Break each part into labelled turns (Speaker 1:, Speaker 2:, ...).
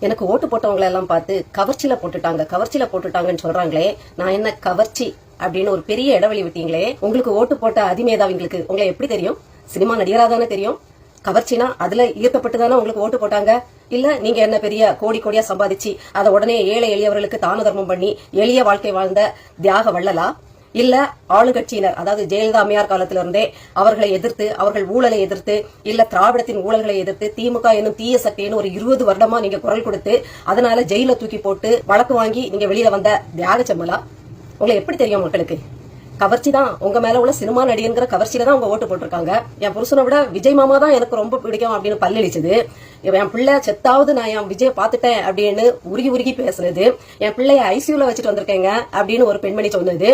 Speaker 1: எனக்கு ஓட்டு போட்டவங்களை எல்லாம் பார்த்து கவர்ச்சியில போட்டுட்டாங்கன்னு சொல்றாங்களே, நான் என்ன கவர்ச்சி அப்படின்னு ஒரு பெரிய இடைவெளி விட்டீங்களே. உங்களுக்கு ஓட்டு போட்ட அதிமேதாவிங்களுக்கு உங்களை எப்படி தெரியும்? சினிமா நடிகரா தானே தெரியும். கவர்ச்சினா அதுல ஈர்க்கப்பட்டுதானே உங்களுக்கு ஓட்டு போட்டாங்க. இல்ல நீங்க என்ன பெரிய கோடி கோடியா சம்பாதிச்சு அதை உடனே ஏழை எளியவர்களுக்கு தான தர்மம் பண்ணி எளிய வாழ்க்கை வாழ்ந்த தியாக வள்ளலா? இல்ல ஆளுங்கட்சியினர், அதாவது ஜெயலலிதா அம்மையார் காலத்தில இருந்தே அவர்களை எதிர்த்து, அவர்கள் ஊழலை எதிர்த்து, இல்ல திராவிடத்தின் ஊழல்களை எதிர்த்து திமுக என்னும் தீய சக்தின்னு ஒரு 20 வருடமா நீங்க குரல் கொடுத்து அதனால ஜெயில தூக்கி போட்டு வழக்கு வாங்கி நீங்க வெளியில வந்த தியாக செம்மலா? உங்களை எப்படி தெரியும் மக்களுக்கு? கவர்ச்சி தான் உங்க மேல உள்ள சினிமா நடிகங்கிற கவர்ச்சியில தான் உங்க ஓட்டு போட்டிருக்காங்க. என் புருஷனை விட விஜய் மாமா தான் எனக்கு ரொம்ப பிடிக்கும் அப்படின்னு பல்லடிச்சது. என் பிள்ளை செத்தாவது நான் என் விஜய பாத்துட்டேன் அப்படின்னு உருகி பேசுனது. என் பிள்ளைய ஐசியூல வச்சுட்டு வந்திருக்கேங்க அப்படின்னு ஒரு பெண்மணி சொன்னது.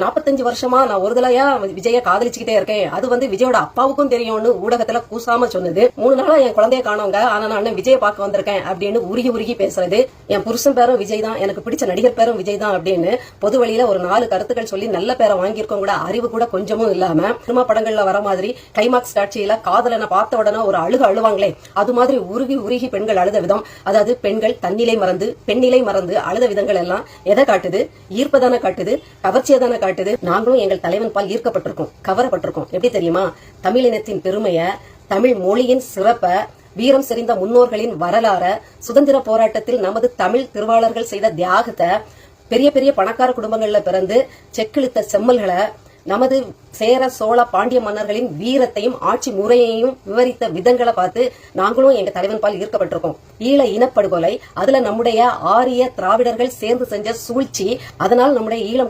Speaker 1: 45 வருஷமா நான் ஒரு தலையா விஜய காதலிச்சுக்கிட்டே இருக்கேன், அது விஜயோட அப்பாவுக்கும் தெரியும்னு ஊடகத்துல கூசாம சொன்னது. 3 நாளா என் குழந்தைய காணவங்க, ஆனா நான் விஜய பார்க்க வந்திருக்கேன் அப்படின்னு உருகி பேசுறது. என் புருஷன் பேரும் விஜய் தான், எனக்கு பிடிச்ச நடிகர் பேரும் விஜய் தான் அப்படின்னு பொது வழியில ஒரு 4 கருத்துக்கள் சொல்லி நல்ல பேரை வாங்கியிருக்கோம் கூட அறிவு கூட கொஞ்சமும் இல்லாம சினிமா படங்கள்ல வர மாதிரி கிளைமாக்ஸ் காட்சியில காதலனை பார்த்த உடனே ஒரு அழுவாங்களே, அது மாதிரி உருகி பெண்கள் அழுத விதம், அதாவது பெண்கள் தன்னிலை மறந்து பெண்ணிலை மறந்து அழுத விதங்கள் எல்லாம் எதை காட்டுது? ஈர்ப்பதான காட்டுது, கவர்ச்சியதான காட்டுது. நாங்களும் எங்கள் தலைவன் பால் ஈர்க்கப்பட்டிருக்கோம், கவரப்பட்டிருக்கோம். எப்படி தெரியுமா? தமிழினத்தின் பெருமைய, தமிழ் மொழியின் சிறப்ப, வீரம் செறிந்த முன்னோர்களின் வரலாற, சுதந்திர போராட்டத்தில் நமது தமிழ் திருவாளர்கள் செய்த தியாகத்தை, பெரிய பெரிய பணக்கார குடும்பங்கள்ல பிறந்து செக்கிழுத்த செம்மல்களை, நமது சேர சோழ பாண்டிய மன்னர்களின் வீரத்தையும் ஆட்சி முறையையும் விவரித்த விதங்களை பார்த்து நாங்களும் எங்க தலைவன் பால் ஈர்க்கப்பட்டிருக்கோம். ஈழ இனப்படுகொலை, அதுல நம்முடைய ஆரிய திராவிடர்கள் சேர்ந்து செஞ்ச சூழ்ச்சி, அதனால் நம்முடைய ஈழம்